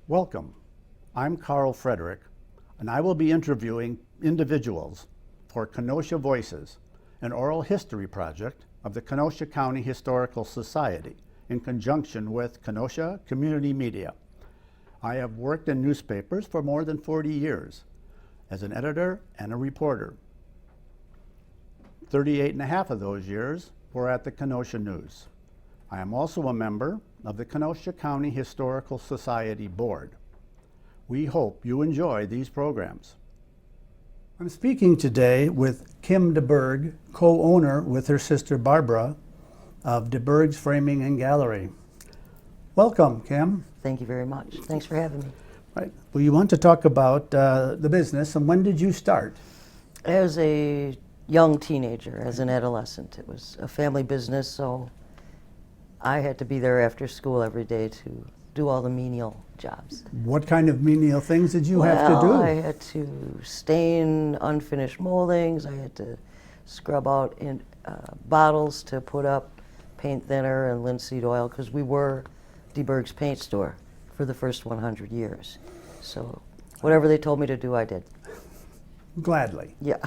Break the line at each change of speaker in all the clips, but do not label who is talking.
Welcome. I'm Carl Frederick, and I will be interviewing individuals for Kenosha Voices, an oral history project of the Kenosha County Historical Society in conjunction with Kenosha Community Media. I have worked in newspapers for more than 40 years as an editor and a reporter. 38 and a half of those years were at the Kenosha News. I am also a member of the Kenosha County Historical Society Board. We hope you enjoy these programs. I'm speaking today with Kim DeBerge, co-owner with her sister Barbara of DeBerge's Framing and Gallery. Welcome, Kim.
Thank you very much. Thanks for having me.
Right. Well, you want to talk about the business, and when did you start?
As a young teenager, as an adolescent, it was a family business, so I had to be there after school every day to do all the menial jobs.
What kind of menial things did you have to do?
I had to stain unfinished moldings. I had to scrub out in bottles to put up paint thinner and linseed oil, because we were DeBerge's paint store for the first 100 years. So whatever they told me to do, I did.
Gladly.
Yeah.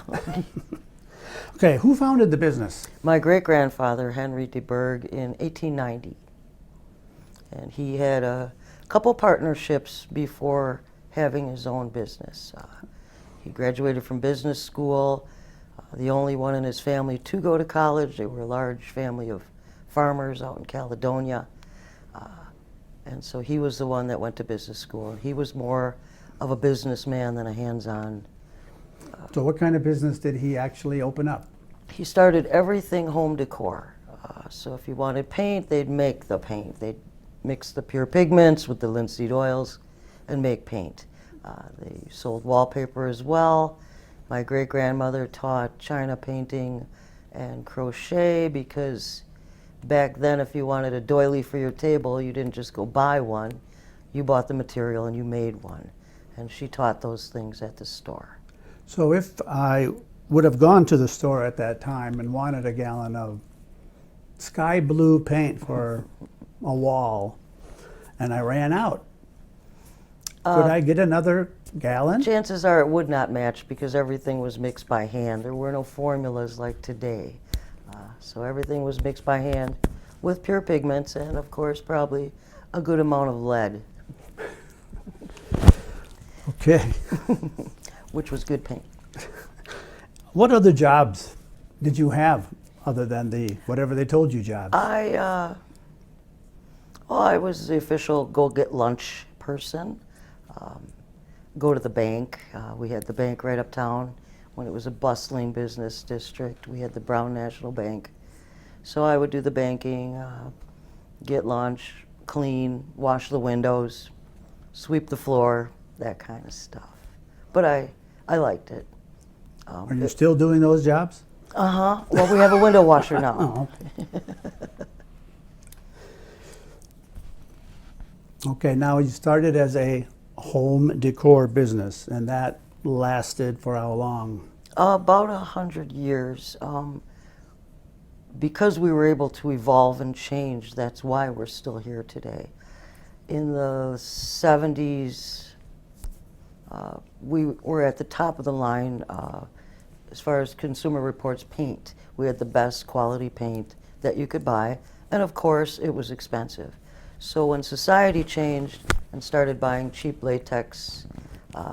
Okay, who founded the business?
My great-grandfather, Henry DeBerge, in 1890. And he had a couple partnerships before having his own business. He graduated from business school, the only one in his family to go to college. They were a large family of farmers out in Caledonia. And so he was the one that went to business school. He was more of a businessman than a hands-on.
So what kind of business did he actually open up?
He started everything home decor. So if you wanted paint, they'd make the paint. They'd mix the pure pigments with the linseed oils and make paint. They sold wallpaper as well. My great-grandmother taught china painting and crochet, because back then if you wanted a doily for your table, you didn't just go buy one. You bought the material and you made one. And she taught those things at the store.
So if I would have gone to the store at that time and wanted a gallon of sky blue paint for a wall, and I ran out, could I get another gallon?
Chances are it would not match, because everything was mixed by hand. There were no formulas like today. So everything was mixed by hand with pure pigments and, of course, probably a good amount of lead.
Okay.
Which was good paint.
What other jobs did you have other than the whatever they told you jobs?
I was the official go get lunch person. Go to the bank. We had the bank right uptown. When it was a bustling business district, we had the Brown National Bank. So I would do the banking, get lunch, clean, wash the windows, sweep the floor, that kind of stuff. But I liked it.
Are you still doing those jobs?
Uh-huh. Well, we have a window washer now.
Oh, okay. Okay, now you started as a home decor business, and that lasted for how long?
About 100 years. Because we were able to evolve and change, that's why we're still here today. In the 70s, we were at the top of the line as far as Consumer Reports paint. We had the best quality paint that you could buy, and of course it was expensive. So when society changed and started buying cheap latex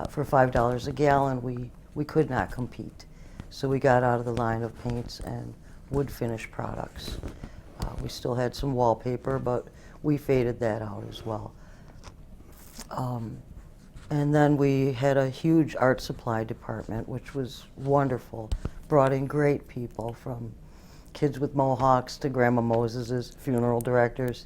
for $5 a gallon, we could not compete. So we got out of the line of paints and wood finish products. We still had some wallpaper, but we faded that out as well. And then we had a huge art supply department, which was wonderful. Brought in great people, from kids with mohawks to Grandma Moses's funeral directors.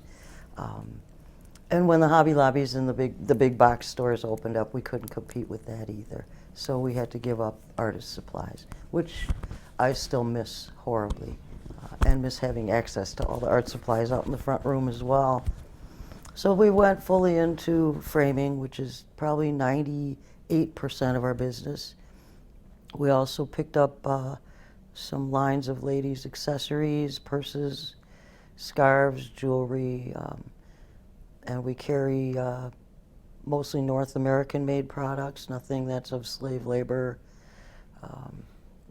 And when the Hobby Lobbies and the big box stores opened up, we couldn't compete with that either. So we had to give up artist supplies, which I still miss horribly, and miss having access to all the art supplies out in the front room as well. So we went fully into framing, which is probably 98% of our business. We also picked up some lines of ladies' accessories, purses, scarves, jewelry, and we carry mostly North American made products, nothing that's of slave labor.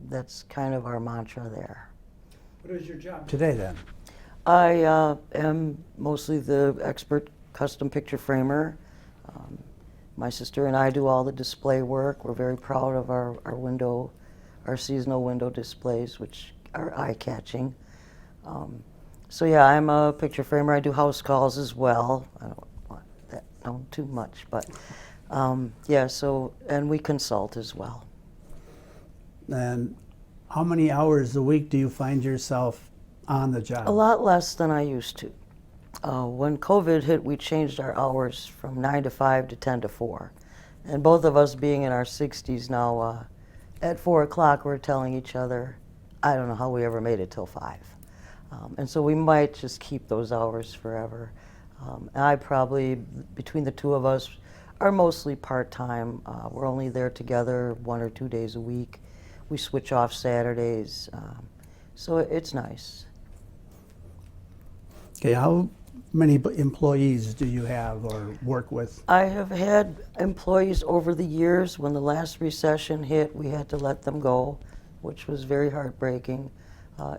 That's kind of our mantra there.
What is your job today then?
I am mostly the expert custom picture framer. My sister and I do all the display work. We're very proud of our seasonal window displays, which are eye-catching. So yeah, I'm a picture framer. I do house calls as well. I don't want that known too much, but yeah, so, and we consult as well.
And how many hours a week do you find yourself on the job?
A lot less than I used to. When COVID hit, we changed our hours from 9 to 5 to 10 to 4. And both of us being in our 60s now, at 4 o'clock we're telling each other, I don't know how we ever made it till 5. And so we might just keep those hours forever. And I probably, between the two of us, are mostly part-time. We're only there together 1 or 2 days a week. We switch off Saturdays, so it's nice.
Okay, how many employees do you have or work with?
I have had employees over the years. When the last recession hit, we had to let them go, which was very heartbreaking.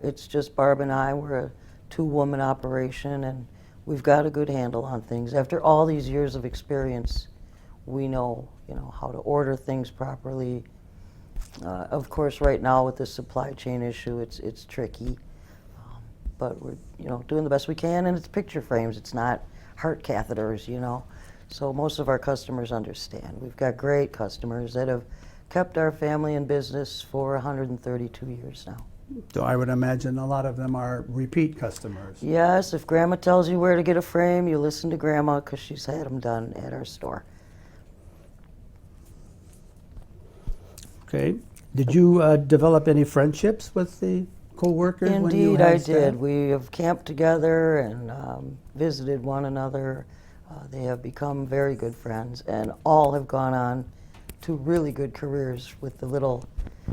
It's just Barb and I. We're a 2-woman operation, and we've got a good handle on things. After all these years of experience, we know, how to order things properly. Of course, right now with the supply chain issue, it's tricky. But we're, doing the best we can, and it's picture frames. It's not heart catheters, So most of our customers understand. We've got great customers that have kept our family in business for 132 years now.
So I would imagine a lot of them are repeat customers.
Yes, if Grandma tells you where to get a frame, you listen to Grandma because she's had them done at our store.
Okay. Did you develop any friendships with the co-workers when you
Indeed,
had
I
staff?
did. We have camped together and visited one another. They have become very good friends, and all have gone on to really good careers with the little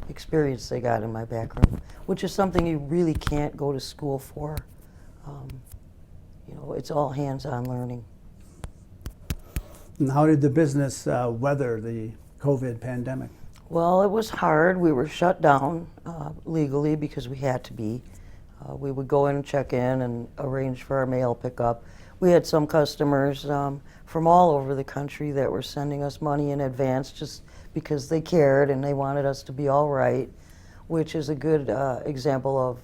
experience they got in my back room, which is something you really can't go to school for. It's all hands-on learning.
And how did the business weather the COVID pandemic?
Well, it was hard. We were shut down legally because we had to be. We would go in and check in and arrange for our mail pickup. We had some customers from all over the country that were sending us money in advance just because they cared and they wanted us to be all right, which is a good example of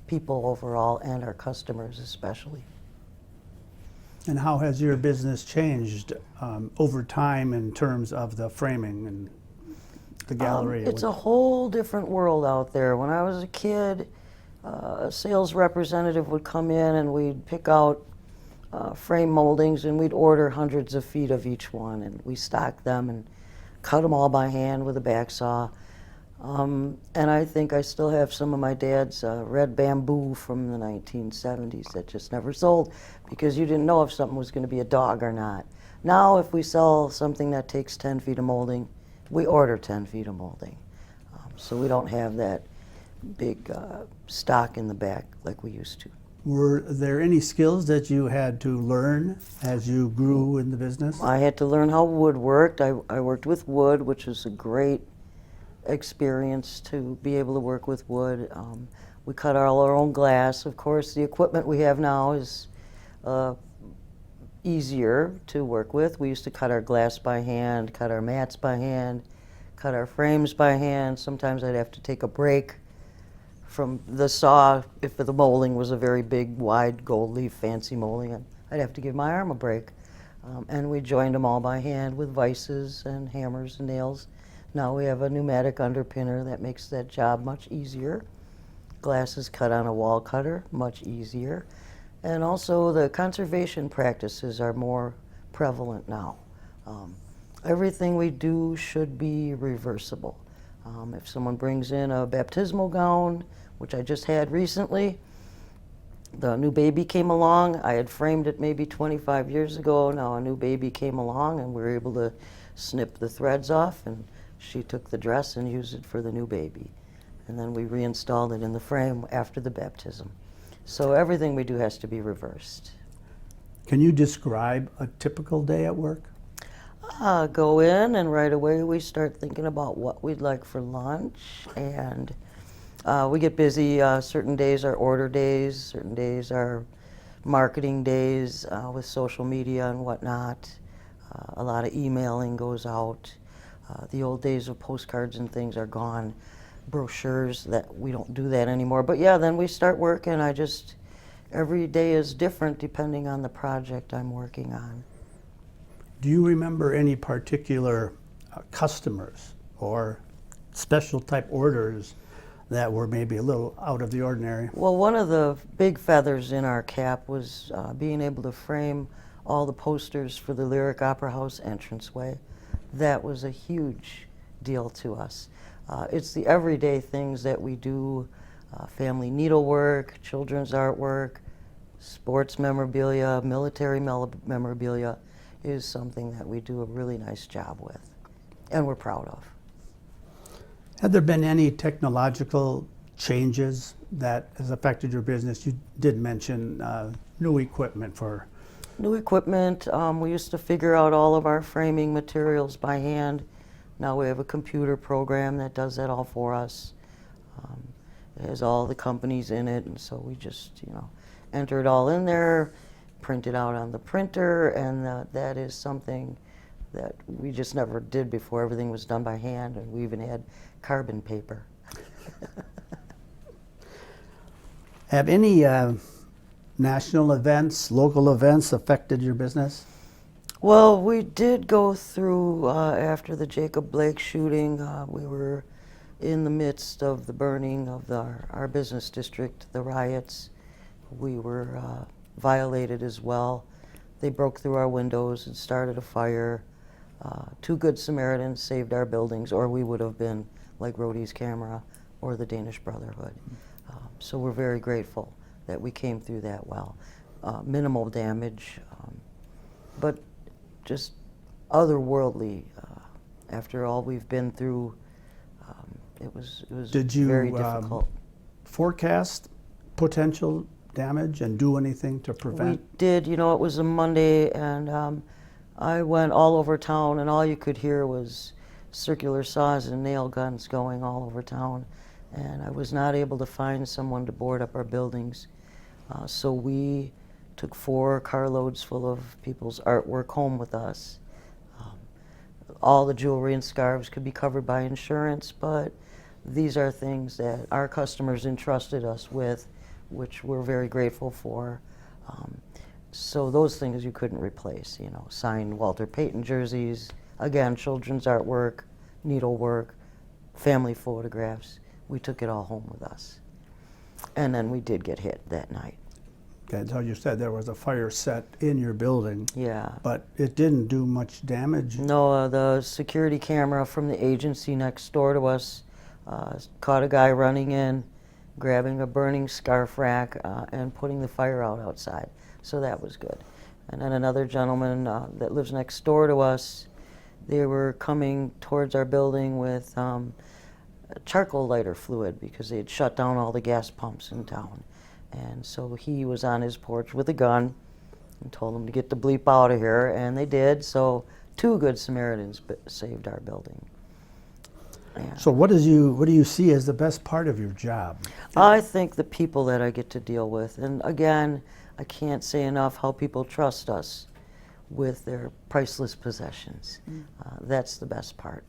people overall and our customers especially.
And how has your business changed over time in terms of the framing and the gallery?
It's a whole different world out there. When I was a kid, a sales representative would come in and we'd pick out frame moldings and we'd order hundreds of feet of each one, and we stocked them and cut them all by hand with a back saw. And I think I still have some of my dad's red bamboo from the 1970s that just never sold because you didn't know if something was going to be a dog or not. Now if we sell something that takes 10 feet of molding, we order 10 feet of molding. So we don't have that big stock in the back like we used to.
Were there any skills that you had to learn as you grew in the business?
I had to learn how wood worked. I worked with wood, which was a great experience to be able to work with wood. We cut all our own glass. Of course, the equipment we have now is easier to work with. We used to cut our glass by hand, cut our mats by hand, cut our frames by hand. Sometimes I'd have to take a break from the saw if the molding was a very big, wide, gold leaf, fancy molding. I'd have to give my arm a break. And we joined them all by hand with vices and hammers and nails. Now we have a pneumatic underpinner that makes that job much easier. Glass is cut on a wall cutter, much easier. And also the conservation practices are more prevalent now. Everything we do should be reversible. If someone brings in a baptismal gown, which I just had recently, the new baby came along. I had framed it maybe 25 years ago. Now a new baby came along and we were able to snip the threads off, and she took the dress and used it for the new baby. And then we reinstalled it in the frame after the baptism. So everything we do has to be reversed.
Can you describe a typical day at work?
Go in and right away we start thinking about what we'd like for lunch, and we get busy. Certain days are order days, certain days are marketing days with social media and whatnot. A lot of emailing goes out. The old days of postcards and things are gone. Brochures, that we don't do that anymore. But yeah, then we start working. Every day is different depending on the project I'm working on.
Do you remember any particular customers or special type orders that were maybe a little out of the ordinary?
Well, one of the big feathers in our cap was being able to frame all the posters for the Lyric Opera House entranceway. That was a huge deal to us. It's the everyday things that we do, family needlework, children's artwork, sports memorabilia, military memorabilia is something that we do a really nice job with, and we're proud of.
Have there been any technological changes that has affected your business? You did mention new equipment for...
New equipment, we used to figure out all of our framing materials by hand. Now we have a computer program that does that all for us. It has all the companies in it, and so we just, enter it all in there, print it out on the printer, and that is something that we just never did before. Everything was done by hand, and we even had carbon paper.
Have any national events, local events affected your business?
Well, we did go through, after the Jacob Blake shooting, we were in the midst of the burning of our business district, the riots. We were violated as well. They broke through our windows and started a fire. Two Good Samaritans saved our buildings, or we would have been like Rhodey's Camera or the Danish Brotherhood. So we're very grateful that we came through that well. Minimal damage, but just otherworldly. After all we've been through, it was very difficult.
Forecast potential damage and do anything to prevent?
We did. It was a Monday, and I went all over town, and all you could hear was circular saws and nail guns going all over town. And I was not able to find someone to board up our buildings. So we took 4 carloads full of people's artwork home with us. All the jewelry and scarves could be covered by insurance, but these are things that our customers entrusted us with, which we're very grateful for. So those things you couldn't replace, signed Walter Payton jerseys, again, children's artwork, needlework, family photographs. We took it all home with us. And then we did get hit that night.
Okay, so you said there was a fire set in your building.
Yeah.
But it didn't do much damage?
No, the security camera from the agency next door to us caught a guy running in, grabbing a burning scarf rack and putting the fire out outside. So that was good. And then another gentleman that lives next door to us, they were coming towards our building with charcoal lighter fluid because they had shut down all the gas pumps in town. And so he was on his porch with a gun and told them to get the bleep out of here, and they did. So 2 Good Samaritans saved our building. Yeah.
So what do you see as the best part of your job?
I think the people that I get to deal with, and again, I can't say enough how people trust us with their priceless possessions. That's the best part.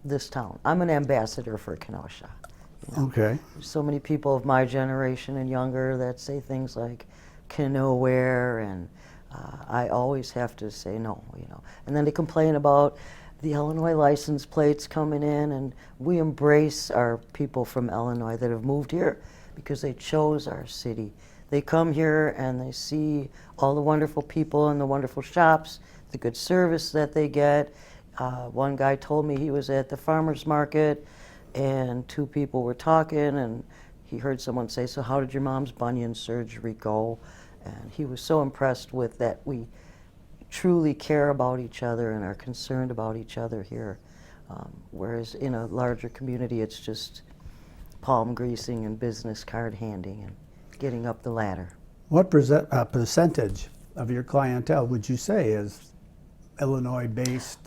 This town. I'm an ambassador for Kenosha.
Okay.
There's so many people of my generation and younger that say things like "Kenowhere," and I always have to say no, And then they complain about the Illinois license plates coming in, and we embrace our people from Illinois that have moved here because they chose our city. They come here and they see all the wonderful people and the wonderful shops, the good service that they get. One guy told me he was at the farmer's market and 2 people were talking, and he heard someone say, "So how did your mom's bunion surgery go?" And he was so impressed with that we truly care about each other and are concerned about each other here. Whereas in a larger community, it's just palm greasing and business card handing and getting up the ladder.
What percentage of your clientele would you say is Illinois-based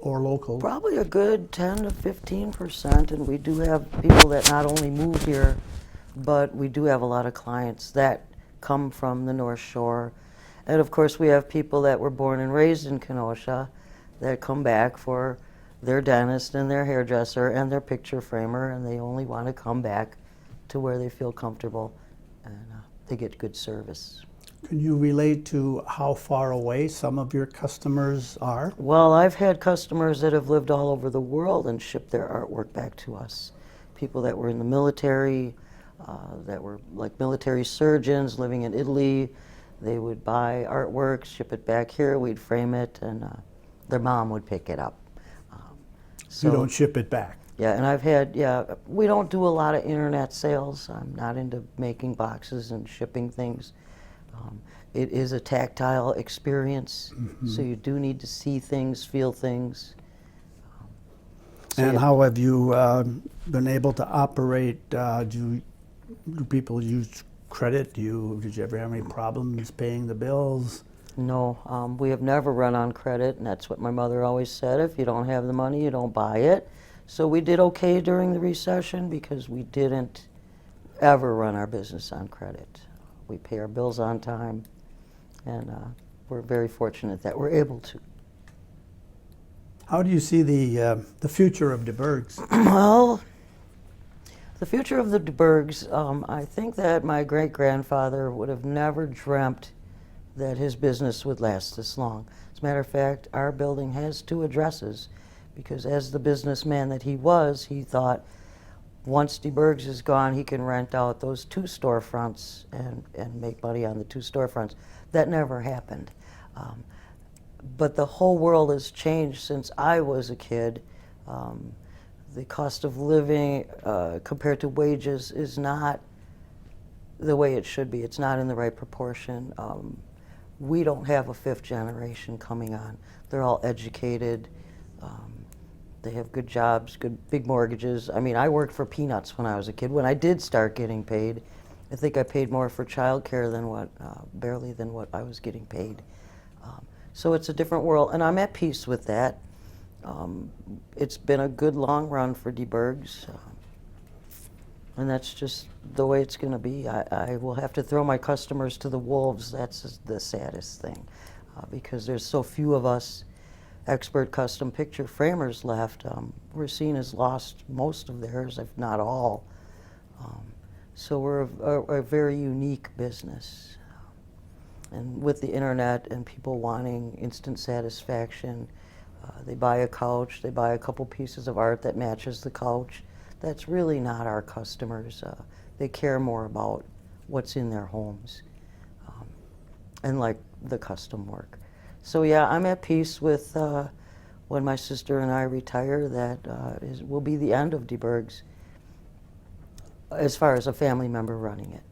or local?
Probably a good 10 to 15%, and we do have people that not only move here, but we do have a lot of clients that come from the North Shore. And of course, we have people that were born and raised in Kenosha that come back for their dentist and their hairdresser and their picture framer, and they only want to come back to where they feel comfortable and they get good service.
Can you relate to how far away some of your customers are?
Well, I've had customers that have lived all over the world and shipped their artwork back to us. People that were in the military, that were like military surgeons living in Italy. They would buy artwork, ship it back here, we'd frame it, and their mom would pick it up.
You don't ship it back?
Yeah, and I've had, we don't do a lot of internet sales. I'm not into making boxes and shipping things. It is a tactile experience, so you do need to see things, feel things.
And how have you been able to operate? Do people use credit? Did you ever have any problems paying the bills?
No, we have never run on credit, and that's what my mother always said. If you don't have the money, you don't buy it. So we did okay during the recession because we didn't ever run our business on credit. We pay our bills on time, and we're very fortunate that we're able to.
How do you see the future of DeBerge's?
Well, the future of the DeBerges, I think that my great-grandfather would have never dreamt that his business would last this long. As a matter of fact, our building has 2 addresses because as the businessman that he was, he thought once DeBerges is gone, he can rent out those 2 storefronts and make money on the 2 storefronts. That never happened. But the whole world has changed since I was a kid. The cost of living compared to wages is not the way it should be. It's not in the right proportion. We don't have a 5th generation coming on. They're all educated. They have good jobs, good big mortgages. I mean, I worked for peanuts when I was a kid. When I did start getting paid, I think I paid more for childcare than barely than what I was getting paid. So it's a different world, and I'm at peace with that. It's been a good long run for DeBerges, and that's just the way it's going to be. I will have to throw my customers to the wolves. That's the saddest thing, because there's so few of us expert custom picture framers left. We're seen as lost most of theirs, if not all. So we're a very unique business. And with the internet and people wanting instant satisfaction, they buy a couch, they buy a couple pieces of art that matches the couch. That's really not our customers. They care more about what's in their homes and like the custom work. So yeah, I'm at peace with when my sister and I retire, that will be the end of DeBerges as far as a family member running it.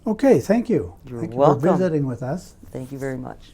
Okay, thank you.
You're
Thank you
welcome.
for visiting with us.
Thank you very much.